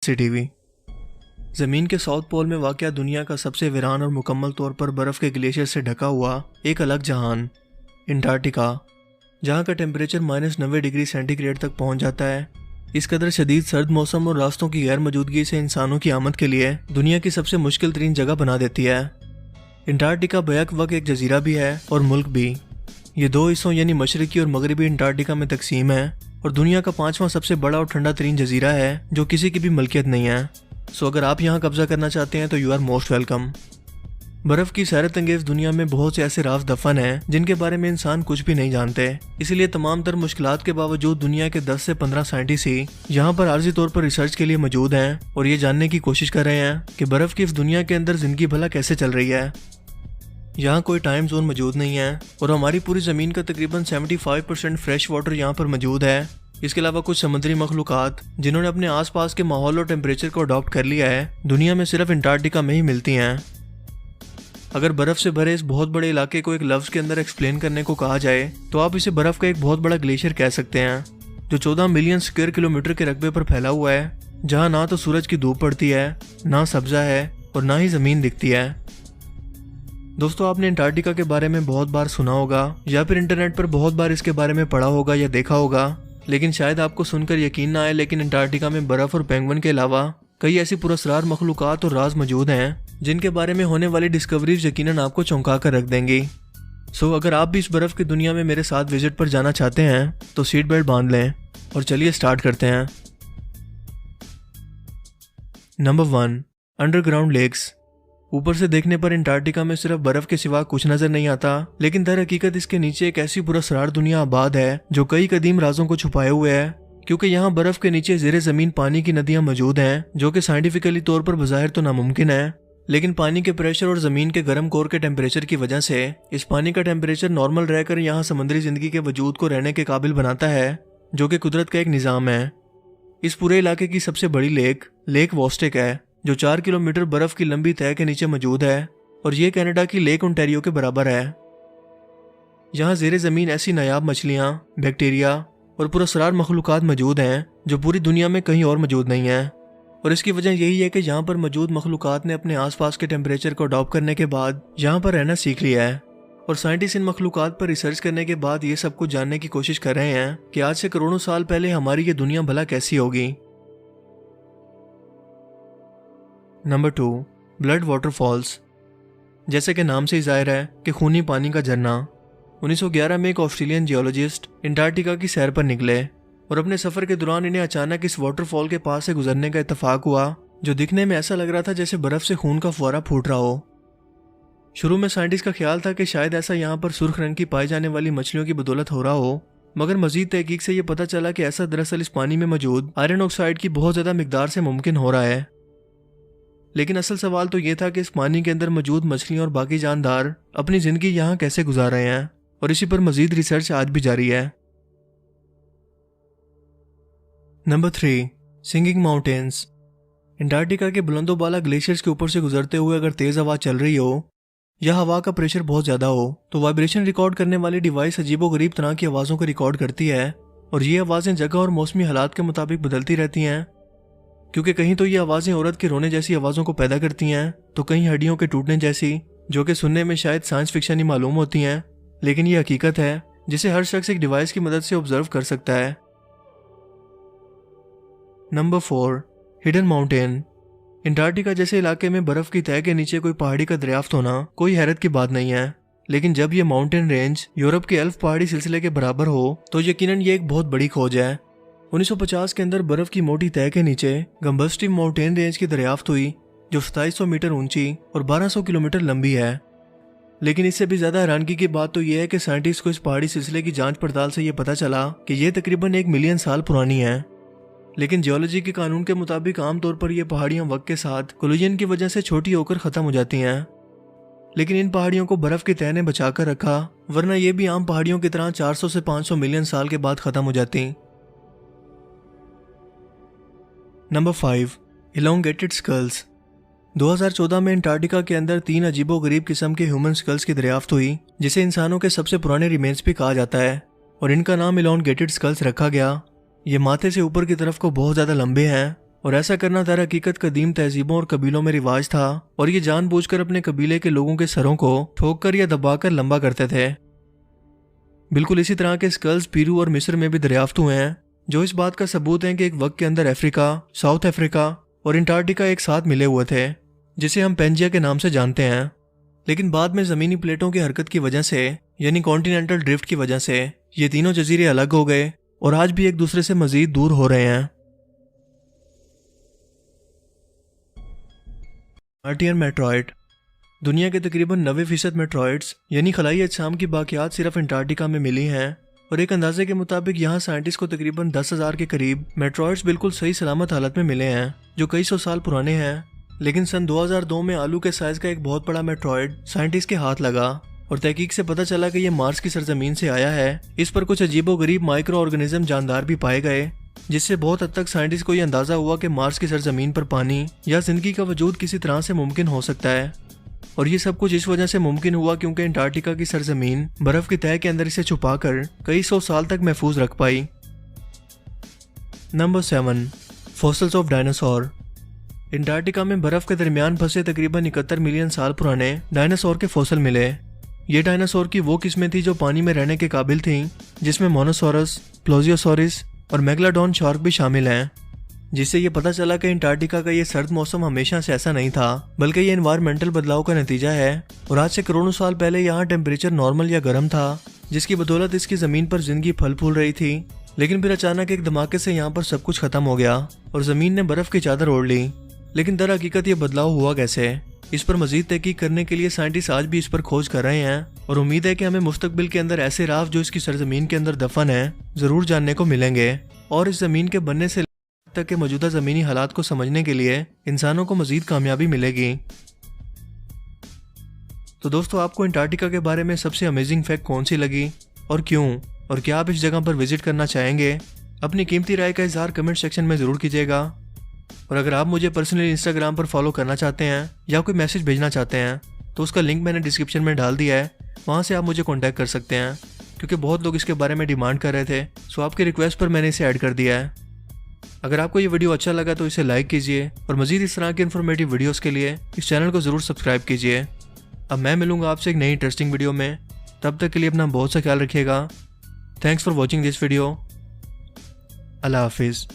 TV. ज़मीन के south pole में वाक़या दुनिया का सबसे वीरान और मुकम्मल तौर पर बर्फ़ के ग्लेशियर से ढका हुआ एक अलग जहान अंटार्कटिका, जहाँ का टेम्परेचर -90 डिग्री सेंटीग्रेड तक पहुँच जाता है। इस कदर शदीद सर्द मौसम और रास्तों की गैर मौजूदगी से इंसानों की आमद के लिए दुनिया की सबसे मुश्किल तरीन जगह बना देती है। अंटार्कटिका बैक वक्त एक जजीरा भी है और मुल्क भी। ये दो हिस्सों यानी मशरकी और मगरबी अंटार्कटिका में तकसीम है और दुनिया का 5वां सबसे बड़ा और ठंडा तरीन जजीरा है जो किसी की भी मलकियत नहीं है। सो अगर आप यहाँ कब्जा करना चाहते हैं तो यू आर मोस्ट वेलकम। बर्फ़ की हैरत अंगेज़ दुनिया में बहुत से ऐसे राज दफन हैं जिनके बारे में इंसान कुछ भी नहीं जानते। इसीलिए तमाम तर मुश्किलात के बावजूद दुनिया के 10 से 15 साइंटिस्ट ही यहाँ पर आर्जी तौर पर रिसर्च के लिए मौजूद हैं और ये जानने की कोशिश कर रहे हैं कि बर्फ़ की इस दुनिया के अंदर ज़िंदगी भला कैसे चल रही है। यहाँ कोई टाइम जोन मौजूद नहीं है और हमारी पूरी ज़मीन का तकरीबन 75% फ्रेश वाटर यहाँ पर मौजूद है। इसके अलावा कुछ समुद्री मखलूक़ात जिन्होंने अपने आसपास के माहौल और टेम्परेचर को अडॉप्ट कर लिया है, दुनिया में सिर्फ अंटार्कटिका में ही मिलती हैं। अगर बर्फ़ से भरे इस बहुत बड़े इलाके को एक लफ्ज़ के अंदर एक्सप्लेन करने को कहा जाए तो आप इसे बर्फ़ का एक बहुत बड़ा ग्लेशियर कह सकते हैं, जो 14 मिलियन स्क्वायर किलोमीटर के रकबे पर फैला हुआ है, जहाँ ना तो सूरज की धूप पड़ती है, ना सब्ज़ा है और ना ही ज़मीन दिखती है। दोस्तों, आपने अंटार्कटिका के बारे में बहुत बार सुना होगा या फिर इंटरनेट पर बहुत बार इसके बारे में पढ़ा होगा या देखा होगा, लेकिन शायद आपको सुनकर यकीन ना आए, लेकिन अंटार्कटिका में बर्फ़ और पेंगुइन के अलावा कई ऐसी पुरस्कार मखलूक़ात और राज मौजूद हैं जिनके बारे में होने वाली डिस्कवरीज यकीनन आपको चौंका कर रख देंगी। सो अगर आप भी इस बर्फ़ की दुनिया में मेरे साथ विजिट पर जाना चाहते हैं तो सीट बेल्ट बांध लें और चलिए स्टार्ट करते हैं। Number 1, underground lakes. ऊपर से देखने पर अंटार्कटिका में सिर्फ बर्फ के सिवा कुछ नजर नहीं आता, लेकिन दर हकीकत इसके नीचे एक ऐसी पुरस्कार दुनिया आबाद है जो कई कदीम राजों को छुपाए हुए है, क्योंकि यहाँ बर्फ के नीचे ज़ेरे ज़मीन पानी की नदियाँ मौजूद हैं जो कि साइंटिफिकली तौर पर बज़ाहिर तो नामुमकिन है, लेकिन पानी के प्रेशर और ज़मीन के गर्म कोर के टेम्परेचर की वजह से इस पानी का टेम्परेचर नॉर्मल रहकर यहाँ समुद्री ज़िंदगी के वजूद को रहने के काबिल बनाता है, जो कि कुदरत का एक निज़ाम है। इस पूरे इलाके की सबसे बड़ी लेक वोस्टेक है, जो 4 किलोमीटर बर्फ की लंबी तह के नीचे मौजूद है और ये कनाडा की लेक ओंटारियो के बराबर है। यहाँ ज़ेरे ज़मीन ऐसी नायाब मछलियाँ, बैक्टीरिया और पुरस्कार मखलूक़ात मौजूद हैं जो पूरी दुनिया में कहीं और मौजूद नहीं है, और इसकी वजह यही है कि यहाँ पर मौजूद मखलूक़ात ने अपने आसपास के टेम्परेचर को अडॉप्ट करने के बाद यहाँ पर रहना सीख लिया है, और साइंटिस्ट इन मखलूक़ात पर रिसर्च करने के बाद ये सब कुछ जानने की कोशिश कर रहे हैं कि आज से करोड़ों साल पहले हमारी ये दुनिया भला कैसी होगी। Number 2, blood waterfalls. जैसे कि नाम से ही जाहिर है कि खूनी पानी का झरना। 1911 में एक ऑस्ट्रेलियन जियोलॉजिस्ट अंटार्कटिका की सैर पर निकले और अपने सफ़र के दौरान इन्हें अचानक इस वाटरफॉल के पास से गुजरने का इत्तेफाक हुआ, जो दिखने में ऐसा लग रहा था जैसे बर्फ़ से खून का फुवारा फूट रहा हो। शुरू में साइंटिस्ट का ख्याल था कि शायद ऐसा यहाँ पर सुर्ख रंग की पाई जाने वाली मछलियों की बदौलत हो रहा हो, मगर मजीद तहकीक से ये पता चला कि ऐसा दरअसल इस पानी में मौजूद आयरन ऑक्साइड की बहुत ज़्यादा मिकदार से मुमकिन हो रहा है। लेकिन असल सवाल तो ये था कि इस पानी के अंदर मौजूद मछलियाँ और बाकी जानदार अपनी ज़िंदगी यहाँ कैसे गुजार रहे हैं, और इसी पर मजीद रिसर्च आज भी जारी है। Number 3, singing mountains. अंटार्कटिका के बुलंदोबाला ग्लेशियर्स के ऊपर से गुजरते हुए अगर तेज़ हवा चल रही हो या हवा का प्रेशर बहुत ज़्यादा हो तो वाइब्रेशन रिकॉर्ड करने वाली डिवाइस अजीबोगरीब तरह की आवाज़ों को रिकॉर्ड करती है, और ये आवाज़ें जगह और मौसमी हालात के मुताबिक बदलती रहती हैं, क्योंकि कहीं तो ये आवाज़ें औरत के रोने जैसी आवाज़ों को पैदा करती हैं तो कहीं हड्डियों के टूटने जैसी, जो कि सुनने में शायद साइंस फिक्शन ही मालूम होती हैं, लेकिन ये हकीकत है जिसे हर शख्स एक डिवाइस की मदद से ऑब्जर्व कर सकता है। Number 4, hidden mountain. अंटार्कटिका जैसे इलाके में बर्फ़ की तह के नीचे कोई पहाड़ी का दरियाफ्त होना कोई हैरत की बात नहीं है, लेकिन जब ये माउंटेन रेंज यूरोप के एल्फ पहाड़ी सिलसिले के बराबर हो तो यकीनन ये एक बहुत बड़ी खोज है। 1950 के अंदर बर्फ़ की मोटी तह के नीचे गम्बस्टिव माउंटेन रेंज की दरियाफ्त हुई, जो 2700 मीटर ऊंची और 1200 किलोमीटर लंबी है। लेकिन इससे भी ज़्यादा हैरानगी की बात तो यह है कि साइंटिस्ट को इस पहाड़ी सिलसिले की जांच पड़ताल से यह पता चला कि यह तकरीबन 1 मिलियन साल पुरानी है। लेकिन जियोलॉजी के कानून के मुताबिक आमतौर पर यह पहाड़ियाँ वक्त के साथ कोलिजन की वजह से छोटी होकर ख़त्म हो जाती हैं, लेकिन इन पहाड़ियों को बर्फ़ की तह ने बचा कर रखा, वरना यह भी आम पहाड़ियों की तरह 400 से 500 मिलियन साल के बाद ख़त्म हो जाती। Number 5, elongated sculls. 2014 में अंटार्कटिका के अंदर 3 अजीबोगरीब किस्म के ह्यूमन स्कल्स की दरियाफ्त हुई, जिसे इंसानों के सबसे पुराने रिमेन्स भी कहा जाता है, और इनका नाम इलोंगेटेड स्कल्स रखा गया। ये माथे से ऊपर की तरफ को बहुत ज़्यादा लंबे हैं और ऐसा करना दर हकीकत कदीम तहजीबों और कबीलों में रिवाज था, और ये जानबूझकर अपने कबीले के लोगों के सरों को ठोक कर या दबाकर लंबा करते थे। बिल्कुल इसी तरह के स्कल्स पेरू और मिस्र में भी दरियाफ्त हुए हैं, जो इस बात का सबूत है कि एक वक्त के अंदर अफ्रीका, साउथ अफ्रीका और अंटार्कटिका एक साथ मिले हुए थे, जिसे हम पेंजिया के नाम से जानते हैं। लेकिन बाद में ज़मीनी प्लेटों की हरकत की वजह से, यानी कॉन्टिनेंटल ड्रिफ्ट की वजह से, ये तीनों जजीरे अलग हो गए और आज भी एक दूसरे से मजीद दूर हो रहे हैं। Martian meteoroid. दुनिया के तकरीबन 90% मेट्रॉइड्स यानी खलाई अजसाम की बाकियात सिर्फ अंटार्कटिका में मिली हैं, और एक अंदाजे के मुताबिक यहाँ साइंटिस्ट को तकरीबन 10,000 के करीब मेट्रॉइड्स बिल्कुल सही सलामत हालत में मिले हैं, जो कई सौ साल पुराने हैं। लेकिन सन 2002 में आलू के साइज का एक बहुत बड़ा मेट्रॉइड साइंटिस्ट के हाथ लगा, और तहकीक से पता चला कि यह मार्स की सरजमीन से आया है। इस पर कुछ अजीबोगरीब माइक्रो ऑर्गेनिज्म जानदार भी पाए गए, जिससे बहुत हद तक साइंटिस्ट को यह अंदाजा हुआ कि मार्स की सरजमीन पर पानी या जिंदगी का वजूद किसी तरह से मुमकिन हो सकता है। और ये सब कुछ इस वजह से मुमकिन हुआ क्योंकि अंटार्कटिका की सरजमीन बर्फ की तह के अंदर इसे छुपाकर कई सौ साल तक महफूज रख पाई। Number 7, fossils of dinosaur. Antarctica में बर्फ के दरमियान फंसे तकरीबन 71 मिलियन साल पुराने डायनासोर के फॉसिल मिले। ये डायनासोर की वो किस्में थी जो पानी में रहने के काबिल थीं, जिसमें मोनोसोरस, प्लोजियोसोरिस और मेगलाडोन शार्क भी शामिल हैं। जिससे ये पता चला कि अंटार्कटिका का ये सर्द मौसम हमेशा से ऐसा नहीं था, बल्कि ये एनवायरमेंटल बदलाव का नतीजा है। और आज से करोड़ों साल पहले यहाँ टेम्परेचर नॉर्मल या गर्म था, जिसकी बदौलत इसकी ज़मीन पर जिंदगी फल फूल रही थी। लेकिन फिर अचानक एक धमाके से यहाँ पर सब कुछ खत्म हो गया और ज़मीन ने बर्फ़ की चादर ओढ़ ली। लेकिन दर हकीकत ये बदलाव हुआ कैसे, इस पर मजीद तहकीक करने के लिए साइंटिस्ट आज भी इस पर खोज कर रहे हैं, और उम्मीद है कि हमें मुस्तकबिल के अंदर ऐसे राज जो इसकी सरजमीन के अंदर दफन है ज़रूर जानने को मिलेंगे। और इस ज़मीन के बनने से तक के मौजूदा ज़मीनी हालात को समझने के लिए इंसानों को मजीद कामयाबी मिलेगी। तो दोस्तों, आपको अंटार्कटिका के बारे में सबसे अमेजिंग फैक्ट कौन सी लगी और क्यों, और क्या आप इस जगह पर विजिट करना चाहेंगे? अपनी कीमती राय का इजहार कमेंट सेक्शन में ज़रूर कीजिएगा। और अगर आप मुझे पर्सनली इंस्टाग्राम पर फॉलो करना चाहते हैं या कोई मैसेज भेजना चाहते हैं, तो उसका लिंक मैंने डिस्क्रिप्शन में डाल दिया है, वहाँ से आप मुझे कॉन्टैक्ट कर सकते हैं, क्योंकि बहुत लोग इसके बारे में डिमांड कर रहे थे। सो आपकी रिक्वेस्ट पर मैंने इसे ऐड कर दिया है। अगर आपको ये वीडियो अच्छा लगा तो इसे लाइक कीजिए, और मज़ीद इस तरह के इन्फॉर्मेटिव वीडियोस के लिए इस चैनल को ज़रूर सब्सक्राइब कीजिए। अब मैं मिलूंगा आपसे एक नई इंटरेस्टिंग वीडियो में। तब तक के लिए अपना बहुत सा ख्याल रखिएगा। Thanks for watching this video. अल्लाह हाफिज़।